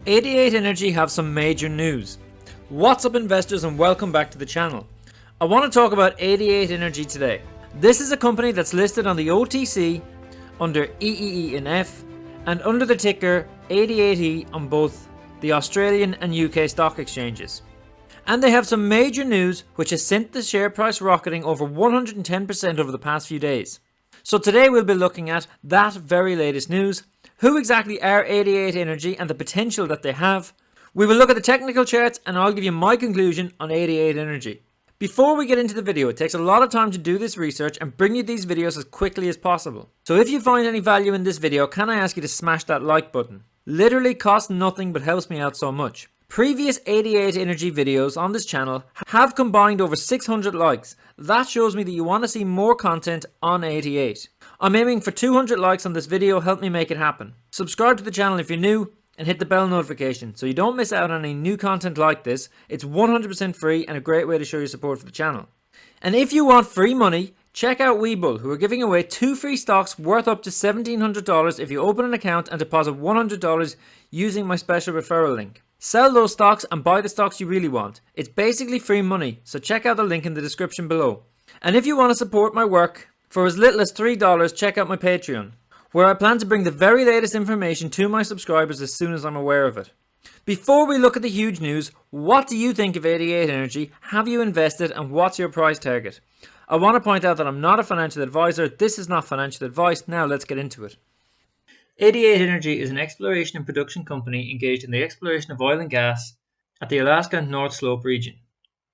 88 Energy have some major news. What's up investors and welcome back to the channel. I want to talk about 88 Energy today. This is a company that's listed on the OTC under Eeenf and under the ticker 88E on both the Australian and UK stock exchanges. And they have some major news which has sent the share price rocketing over 110% over the past few days. So today we'll be looking at that very latest news. Who exactly are 88 Energy and the potential that they have? We will look at the technical charts and I'll give you my conclusion on 88 Energy. Before we get into the video, it takes a lot of time to do this research and bring you these videos as quickly as possible. So if you find any value in this video, can I ask you to smash that like button? Literally costs nothing but helps me out so much. Previous 88 Energy videos on this channel have combined over 600 likes. That shows me that you want to see more content on 88. I'm aiming for 200 likes on this video. Help me make it happen. Subscribe to the channel if you're new and hit the bell notification so you don't miss out on any new content like this. It's 100% free and a great way to show your support for the channel. And if you want free money, check out Webull, who are giving away 2 free stocks worth up to $1,700 if you open an account and deposit $100 using my special referral link. Sell those stocks and buy the stocks you really want. It's basically free money, so check out the link in the description below. And if you want to support my work, for as little as $3, check out my Patreon, where I plan to bring the very latest information to my subscribers as soon as I'm aware of it. Before we look at the huge news, what do you think of 88 Energy? Have you invested and what's your price target? I want to point out that I'm not a financial advisor. This is not financial advice. Now let's get into it. 88 Energy is an exploration and production company engaged in the exploration of oil and gas at the Alaska North Slope region.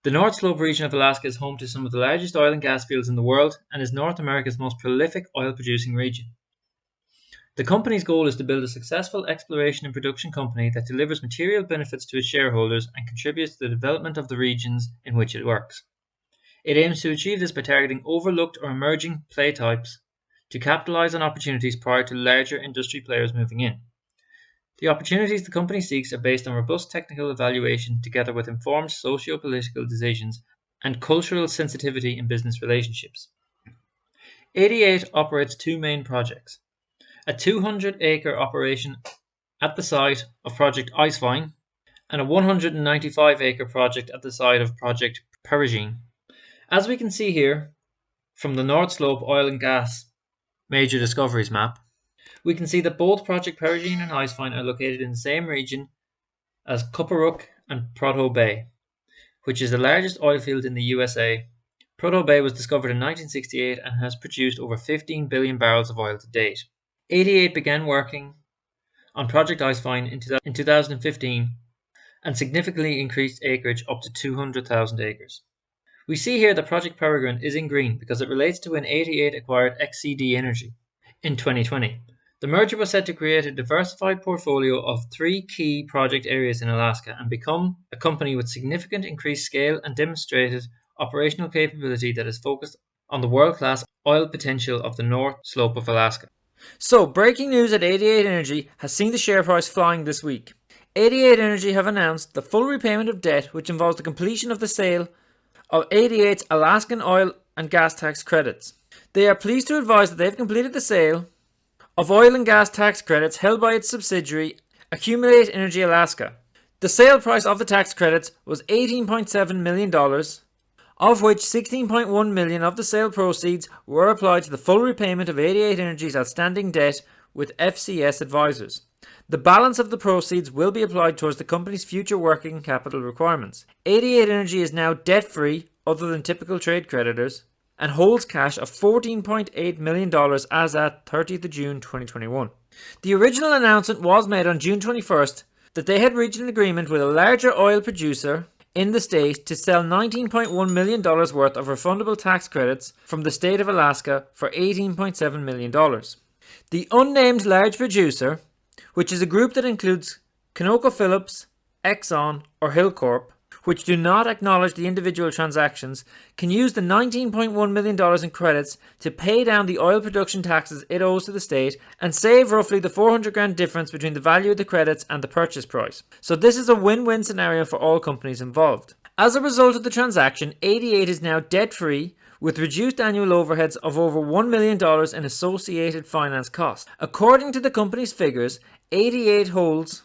The North Slope region of Alaska is home to some of the largest oil and gas fields in the world and is North America's most prolific oil-producing region. The company's goal is to build a successful exploration and production company that delivers material benefits to its shareholders and contributes to the development of the regions in which it works. It aims to achieve this by targeting overlooked or emerging play types to capitalize on opportunities prior to larger industry players moving in. The opportunities the company seeks are based on robust technical evaluation together with informed socio-political decisions and cultural sensitivity in business relationships. 88 operates 2 main projects: a 200-acre operation at the site of Project Peregrine and a 195-acre project at the site of Project Peregrine. As we can see here from the North Slope oil and gas major discoveries map, we can see that both Project Peregrine and Eeenf are located in the same region as Cuparuck and Prudhoe Bay, which is the largest oil field in the USA. Prudhoe Bay was discovered in 1968 and has produced over 15 billion barrels of oil to date. 88 began working on Project Eeenf in 2015 and significantly increased acreage up to 200,000 acres. We see here that Project Peregrine is in green because it relates to when 88 acquired XCD Energy in 2020. The merger was set to create a diversified portfolio of 3 key project areas in Alaska and become a company with significant increased scale and demonstrated operational capability that is focused on the world-class oil potential of the North Slope of Alaska. So, breaking news at 88 Energy has seen the share price flying this week. 88 Energy have announced the full repayment of debt, which involves the completion of the sale of 88's Alaskan oil and gas tax credits. They are pleased to advise that they've completed the sale of oil and gas tax credits held by its subsidiary Accumulate Energy Alaska. The sale price of the tax credits was $18.7 million, of which $16.1 million of the sale proceeds were applied to the full repayment of 88 Energy's outstanding debt with FCS Advisors. The balance of the proceeds will be applied towards the company's future working capital requirements. 88 Energy is now debt-free, other than typical trade creditors, and holds cash of $14.8 million as at 30th of June 2021. The original announcement was made on June 21st that they had reached an agreement with a larger oil producer in the state to sell $19.1 million worth of refundable tax credits from the state of Alaska for $18.7 million. The unnamed large producer, which is a group that includes ConocoPhillips, Exxon, or Hilcorp, which do not acknowledge the individual transactions, can use the $19.1 million in credits to pay down the oil production taxes it owes to the state and save roughly the $400,000 difference between the value of the credits and the purchase price. So this is a win-win scenario for all companies involved. As a result of the transaction, 88 is now debt-free with reduced annual overheads of over $1 million in associated finance costs. According to the company's figures, 88 holds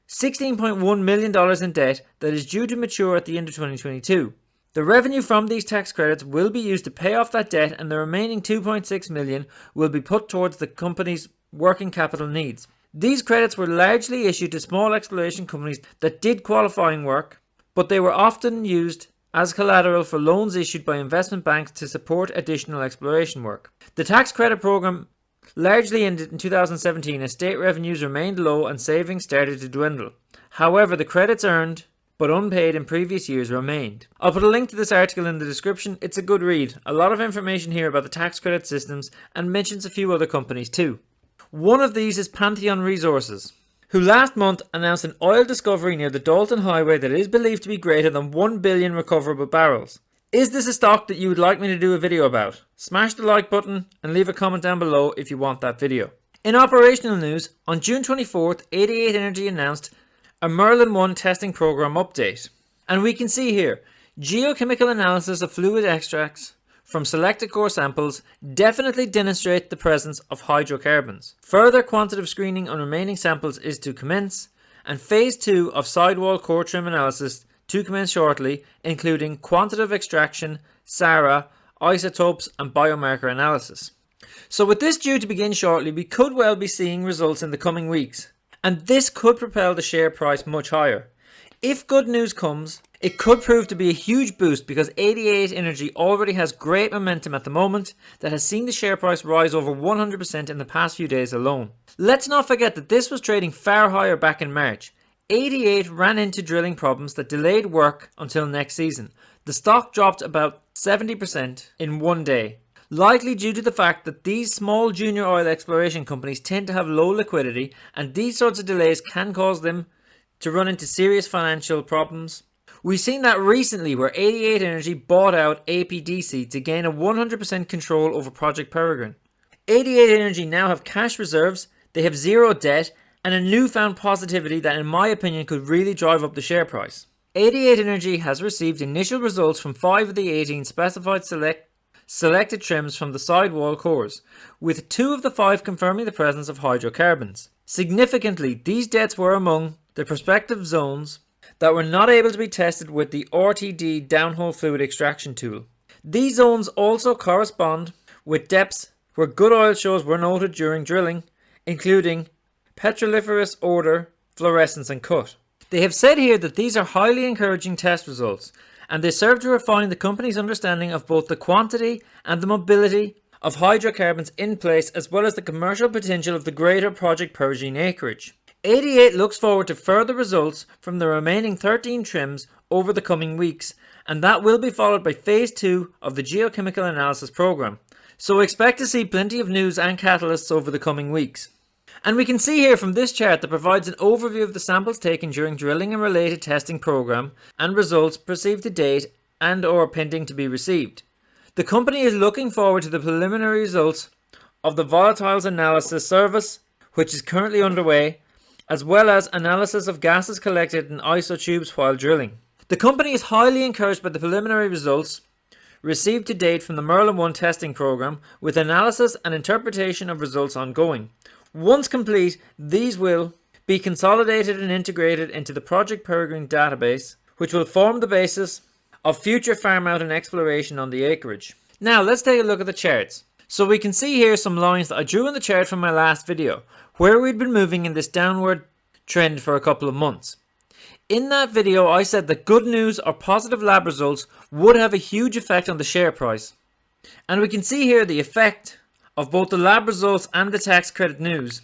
$16.1 million in debt that is due to mature at the end of 2022. The revenue from these tax credits will be used to pay off that debt, and the remaining $2.6 million will be put towards the company's working capital needs. These credits were largely issued to small exploration companies that did qualifying work, but they were often used as collateral for loans issued by investment banks to support additional exploration work. The tax credit program largely ended in 2017 as state revenues remained low and savings started to dwindle. However, the credits earned but unpaid in previous years remained. I'll put a link to this article in the description. It's a good read. A lot of information here about the tax credit systems and mentions a few other companies too. One of these is Pantheon Resources, who last month announced an oil discovery near the Dalton Highway that is believed to be greater than 1 billion recoverable barrels. Is this a stock that you would like me to do a video about? Smash the like button and leave a comment down below if you want that video. In operational news, on June 24th, 88 Energy announced a Merlin 1 testing program update. And we can see here, geochemical analysis of fluid extracts from selected core samples definitely demonstrate the presence of hydrocarbons. Further quantitative screening on remaining samples is to commence, and phase 2 of sidewall core trim analysis to commence shortly, including quantitative extraction, SARA, isotopes and biomarker analysis. So with this due to begin shortly, we could well be seeing results in the coming weeks, and this could propel the share price much higher. If good news comes, it could prove to be a huge boost because 88 Energy already has great momentum at the moment that has seen the share price rise over 100% in the past few days alone. Let's not forget that this was trading far higher back in March. 88 ran into drilling problems that delayed work until next season. The stock dropped about 70% in one day, likely due to the fact that these small junior oil exploration companies tend to have low liquidity, and these sorts of delays can cause them to run into serious financial problems. We've seen that recently where 88 Energy bought out APDC to gain a 100% control over Project Peregrine. 88 Energy now have cash reserves, they have zero debt, and a newfound positivity that in my opinion could really drive up the share price. 88 Energy has received initial results from 5 of the 18 specified selected trims from the sidewall cores, with 2 of the 5 confirming the presence of hydrocarbons. Significantly, these depths were among the prospective zones that were not able to be tested with the RTD downhole fluid extraction tool. These zones also correspond with depths where good oil shows were noted during drilling, including petroliferous odor, fluorescence and cut. They have said here that these are highly encouraging test results, and they serve to refine the company's understanding of both the quantity and the mobility of hydrocarbons in place, as well as the commercial potential of the greater Project Peregrine acreage. 88 looks forward to further results from the remaining 13 trims over the coming weeks, and that will be followed by phase 2 of the geochemical analysis program. So expect to see plenty of news and catalysts over the coming weeks. And we can see here from this chart that provides an overview of the samples taken during drilling and related testing program and results received to date and or pending to be received. The company is looking forward to the preliminary results of the volatiles analysis service, which is currently underway, as well as analysis of gases collected in isotubes while drilling. The company is highly encouraged by the preliminary results received to date from the Merlin 1 testing program, with analysis and interpretation of results ongoing. Once complete, these will be consolidated and integrated into the Project Peregrine database, which will form the basis of future farm out and exploration on the acreage. Now let's take a look at the charts. So we can see here some lines that I drew in the chart from my last video, where we'd been moving in this downward trend for a couple of months. In that video I said that good news or positive lab results would have a huge effect on the share price. And we can see here the effect of both the lab results and the tax credit news.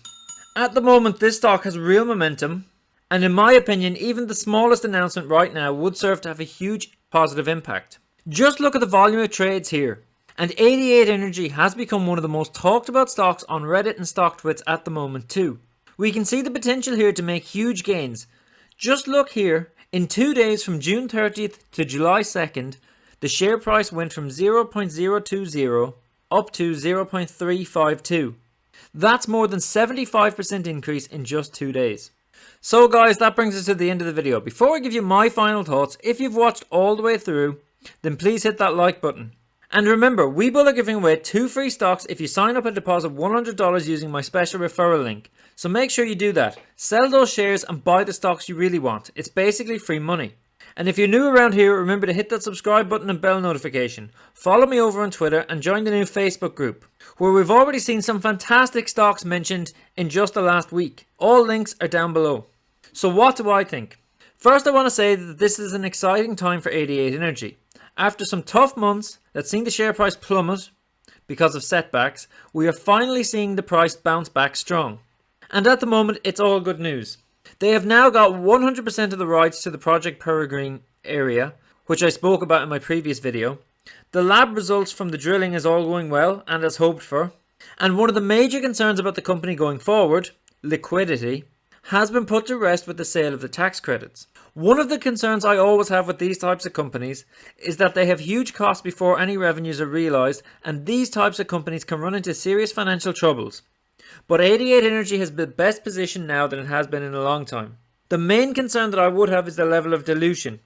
At the moment this stock has real momentum, and in my opinion even the smallest announcement right now would serve to have a huge positive impact. Just look at the volume of trades here, and 88 Energy has become one of the most talked about stocks on Reddit and StockTwits at the moment too. We can see the potential here to make huge gains. Just look here, in 2 days from June 30th to July 2nd, the share price went from 0.020 up to 0.352. That's more than 75% increase in just 2 days. So guys, that brings us to the end of the video. Before I give you my final thoughts, if you've watched all the way through, then please hit that like button. And remember, Webull are giving away 2 free stocks if you sign up and deposit $100 using my special referral link. So make sure you do that. Sell those shares and buy the stocks you really want. It's basically free money. And if you're new around here, remember to hit that subscribe button and bell notification. Follow me over on Twitter and join the new Facebook group, where we've already seen some fantastic stocks mentioned in just the last week. All links are down below. So what do I think? First, I want to say that this is an exciting time for 88 Energy. After some tough months that seen the share price plummet because of setbacks, we are finally seeing the price bounce back strong. And at the moment, it's all good news. They have now got 100% of the rights to the Project Peregrine area, which I spoke about in my previous video. The lab results from the drilling is all going well and as hoped for. And one of the major concerns about the company going forward, liquidity, has been put to rest with the sale of the tax credits. One of the concerns I always have with these types of companies is that they have huge costs before any revenues are realised, and these types of companies can run into serious financial troubles. But 88 Energy has been best positioned now than it has been in a long time. The main concern that I would have is the level of dilution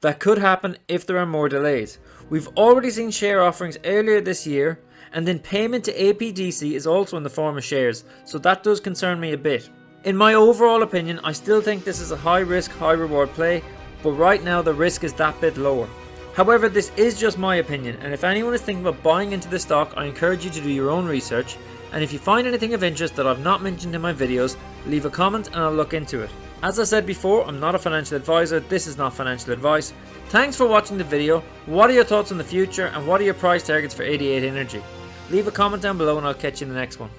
that could happen if there are more delays. We've already seen share offerings earlier this year, and then payment to APDC is also in the form of shares, so that does concern me a bit. In my overall opinion, I still think this is a high risk, high reward play, but right now the risk is that bit lower. However, this is just my opinion, and if anyone is thinking about buying into the stock, I encourage you to do your own research, and if you find anything of interest that I've not mentioned in my videos, leave a comment and I'll look into it. As I said before, I'm not a financial advisor, this is not financial advice. Thanks for watching the video. What are your thoughts on the future, and what are your price targets for 88 Energy? Leave a comment down below and I'll catch you in the next one.